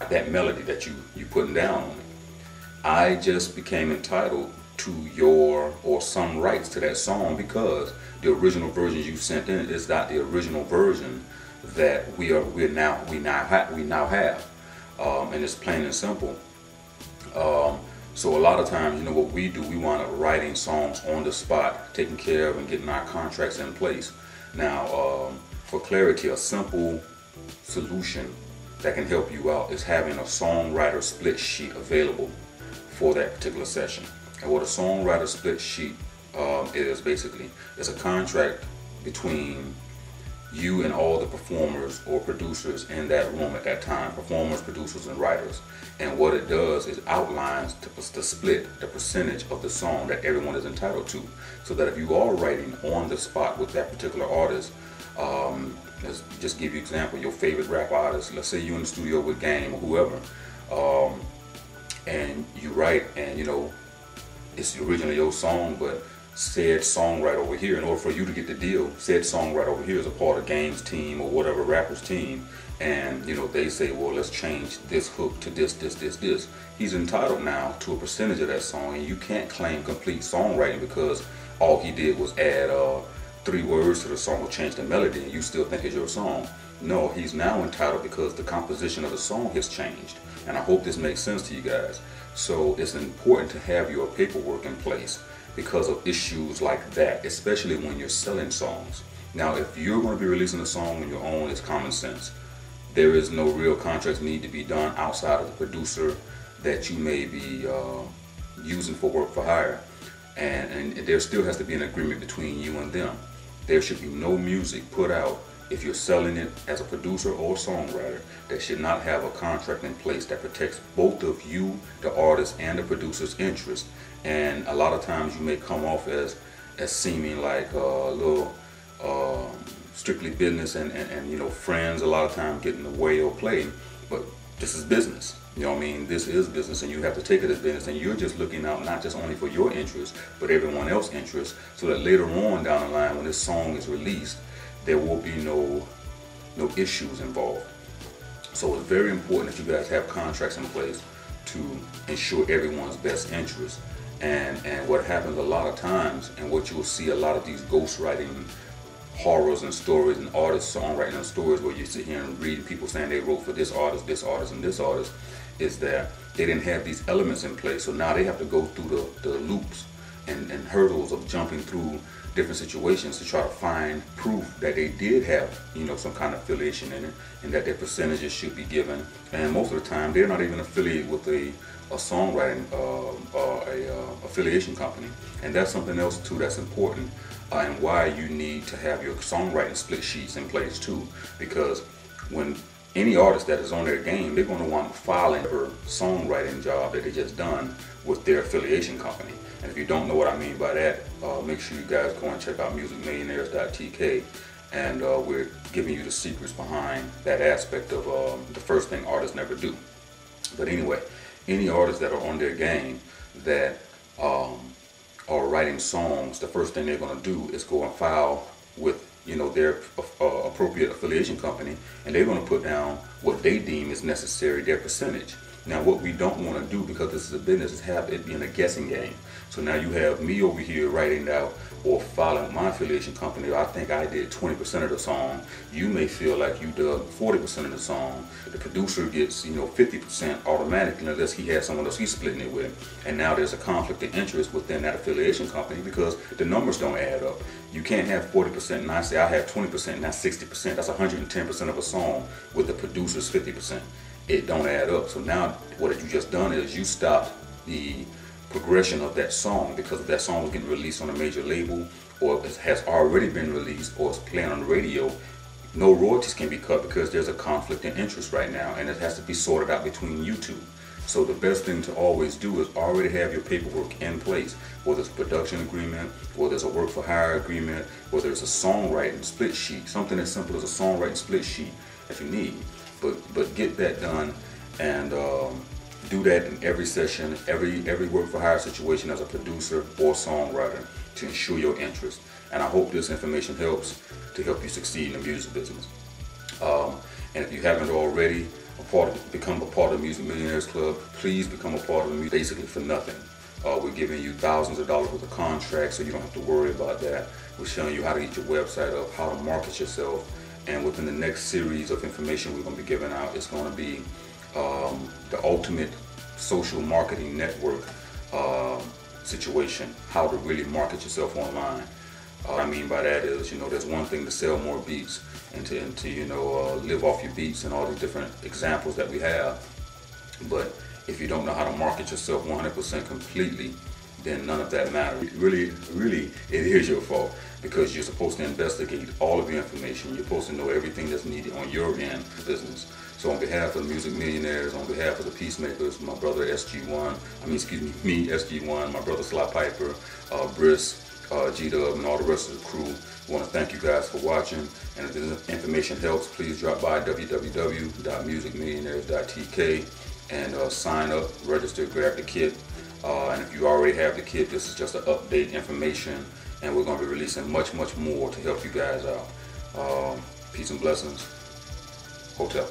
that melody that you putting down on it. I just became entitled to your or some rights to that song because the original version you sent in is not the original version that we now have, and it's plain and simple. So a lot of times, you know what we do, we wind up writing songs on the spot, taking care of and getting our contracts in place. Now, for clarity, a simple solution that can help you out is having a songwriter split sheet available for that particular session. And what a songwriter split sheet is basically, it's a contract between you and all the performers or producers in that room at that time, performers, producers, and writers. And what it does is outlines the split, the percentage of the song that everyone is entitled to. So that if you are writing on the spot with that particular artist, let's just give you an example, your favorite rap artist, let's say you're in the studio with Game or whoever, and you write, and you know, it's originally your song, but said songwriter over here, in order for you to get the deal, said songwriter over here is a part of Game's team or whatever rapper's team, and you know, they say, well, let's change this hook to this. He's entitled now to a percentage of that song, and you can't claim complete songwriting because all he did was add 3 words to the song or change the melody, and you still think it's your song. No, he's now entitled because the composition of the song has changed. And I hope this makes sense to you guys. So it's important to have your paperwork in place because of issues like that, especially when you're selling songs. Now, if you're going to be releasing a song on your own, it's common sense. There is no real contracts need to be done outside of the producer that you may be using for work for hire. And there still has to be an agreement between you and them. There should be no music put out if you're selling it as a producer or songwriter that should not have a contract in place that protects both of you, the artist, and the producer's interest. And a lot of times you may come off as seeming like a little strictly business and you know, friends a lot of times get in the way or play, but this is business. You know what I mean? This is business, and you have to take it as business, and you're just looking out not just only for your interest, but everyone else's interest, so that later on down the line when this song is released, there will be no issues involved. So it's very important that you guys have contracts in place to ensure everyone's best interest. And what happens a lot of times, and what you'll see a lot of these ghostwriting horrors and stories and artists songwriting and stories where you sit here and read people saying they wrote for this artist, and this artist, is that they didn't have these elements in place. So now they have to go through the loops and hurdles of jumping through different situations to try to find proof that they did have, you know, some kind of affiliation in it, and that their percentages should be given. And most of the time they're not even affiliated with a songwriting affiliation company. And that's something else too that's important, and why you need to have your songwriting split sheets in place too, because when any artist that is on their game, they're going to want to file in their songwriting job that they just done with their affiliation company. And if you don't know what I mean by that, make sure you guys go and check out musicmillionaires.tk, and we're giving you the secrets behind that aspect of the first thing artists never do. But anyway, any artists that are on their game that are writing songs, the first thing they're going to do is go and file with, you know, their appropriate affiliation company, and they're going to put down what they deem is necessary, their percentage. Now, what we don't want to do, because this is a business, is have it being a guessing game. So now you have me over here writing out or filing with my affiliation company. I think I did 20% of the song. You may feel like you did 40% of the song. The producer gets, you know, 50% automatically unless he has someone else he's splitting it with. And now there's a conflict of interest within that affiliation company because the numbers don't add up. You can't have 40% and I say I have 20% and that's 60%. That's 110% of a song with the producer's 50%. It don't add up. So now what you just done is you stopped the progression of that song, because if that song was getting released on a major label, or it has already been released, or it's playing on the radio, no royalties can be cut because there's a conflict in interest right now, and it has to be sorted out between you two. So the best thing to always do is already have your paperwork in place, whether it's a production agreement, whether it's a work for hire agreement, whether it's a songwriting split sheet, something as simple as a songwriting split sheet if you need. But get that done, and do that in every session, every work for hire situation as a producer or songwriter to ensure your interest. And I hope this information helps to help you succeed in the music business. And if you haven't already, become a part of the Music Millionaires Club. Please become a part of the music, basically for nothing. We're giving you thousands of dollars worth of contracts, so you don't have to worry about that. We're showing you how to get your website up, how to market yourself, and within the next series of information we're going to be giving out, it's going to be the ultimate social marketing network situation, how to really market yourself online. What I mean by that is, there's one thing to sell more beats and to live off your beats and all these different examples that we have. But if you don't know how to market yourself 100% completely, then none of that matters. Really, it is your fault, because you're supposed to investigate all of your information. You're supposed to know everything that's needed on your end of business. So on behalf of the Music Millionaires, on behalf of the Peacemakers, my brother SG1, me SG1, my brother Sly Piper, Briss, G-Dub, and all the rest of the crew, I want to thank you guys for watching. And if this information helps, please drop by www.musicmillionaires.tk and sign up, register, grab the kit. And if you already have the kit, this is just an update information, and we're going to be releasing much more to help you guys out. Peace and blessings. Hotel.